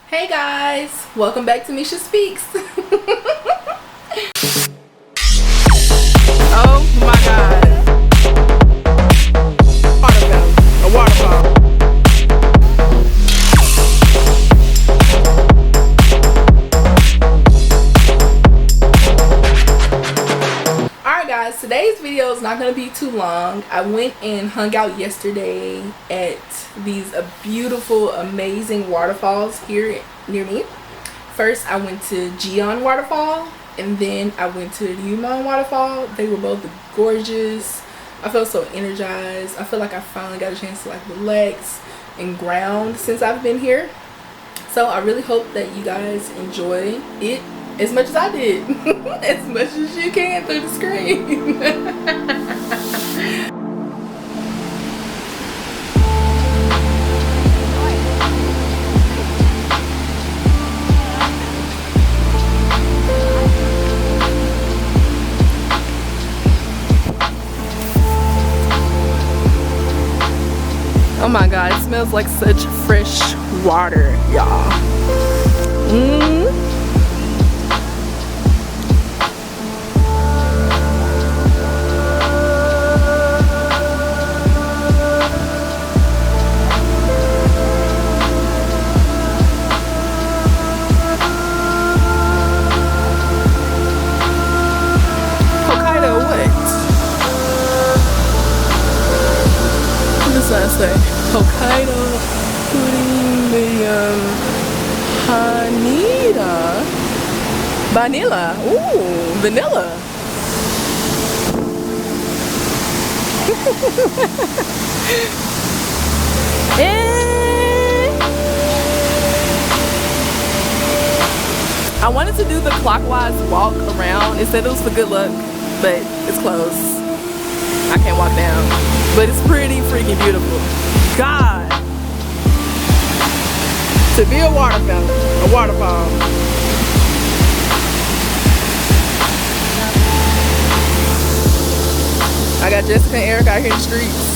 Hey guys, welcome back to Misha Speaks. Oh my god. Waterfall, a waterfall. Alright guys, today's video is not going to be too long. I went and hung out yesterday at these beautiful, amazing waterfalls here near me. First, I went to Jion Waterfall, and then I went to Ryumon Waterfall. They were both gorgeous. I felt so energized. I feel like I finally got a chance to like relax and ground since I've been here. So I really hope that you guys enjoy it as much as I did. As much as you can through the screen. Oh my god, it smells like such fresh water, y'all. I say Hokkaido premium vanilla. Ooh, vanilla. I wanted to do the clockwise walk around. It said it was for good luck, but it's closed. I can't walk down, but it's pretty freaking beautiful. God, to be a waterfall, I got Jessica and Eric out here in the streets.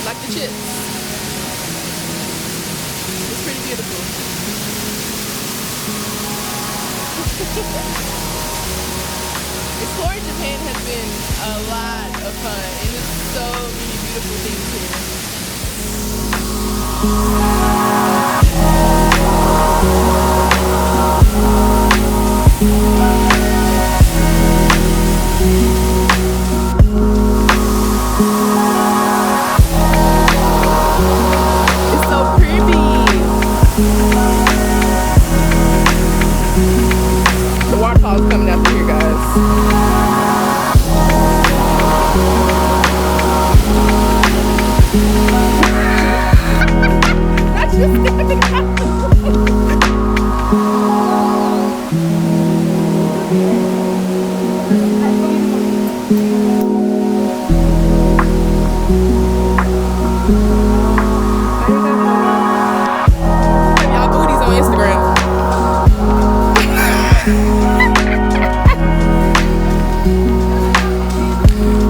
Like the chips. It's pretty beautiful. Exploring Japan has been a lot of fun, and there's so many beautiful things coming out here, guys. That's just stepping out. Y'all booties on Instagram.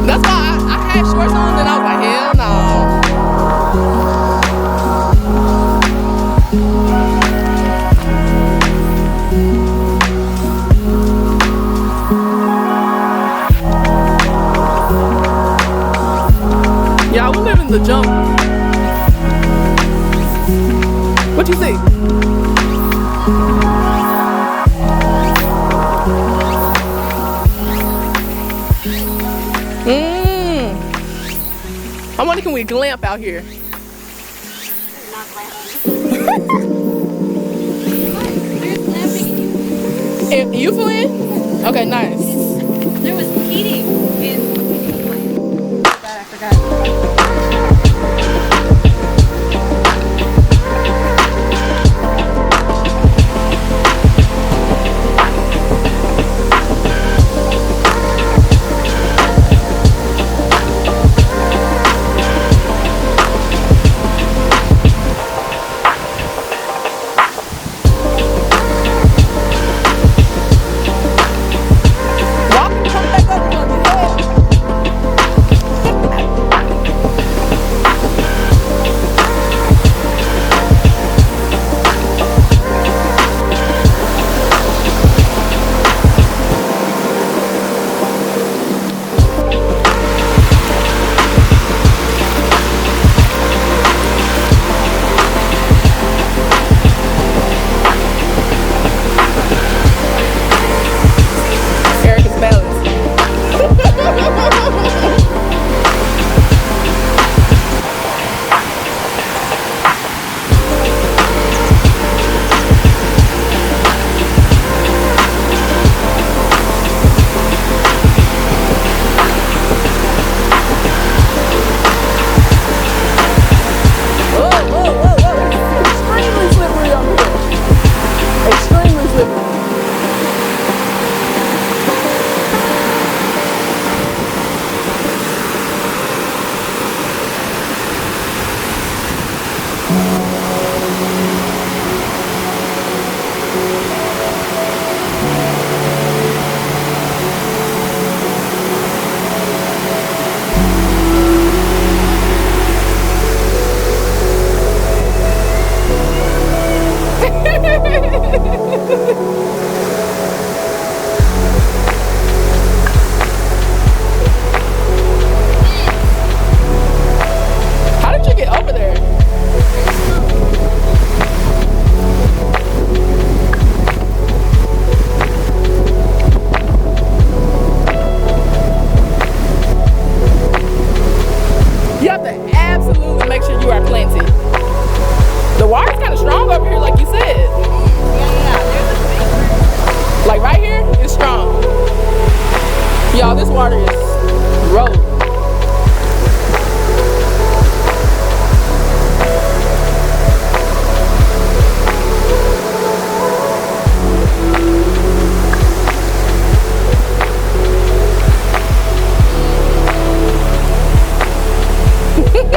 That's why I had shorts on and I was like, hell no. Yeah, we live in the jump. What you think? I wonder, can we glamp out here? Not glamping. There's glamping. You flew in? Okay, nice. There was heating in. I forgot.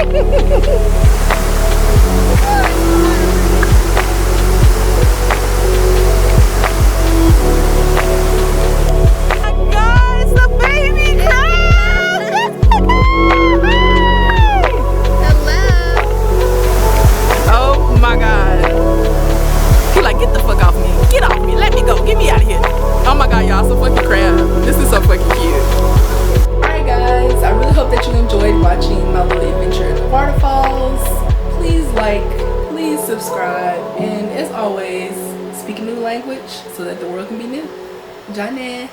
Guys, the baby crab! Oh my god. He like, get the fuck off me. Get off me. Let me go. Get me out of here. Oh my god, y'all, so fucking crab. This is so fucking cute. Alright guys, I really hope that you enjoyed watching my little adventure in the waterfalls. Please like, please subscribe, and as always, speak a new language so that the world can be new. Jane.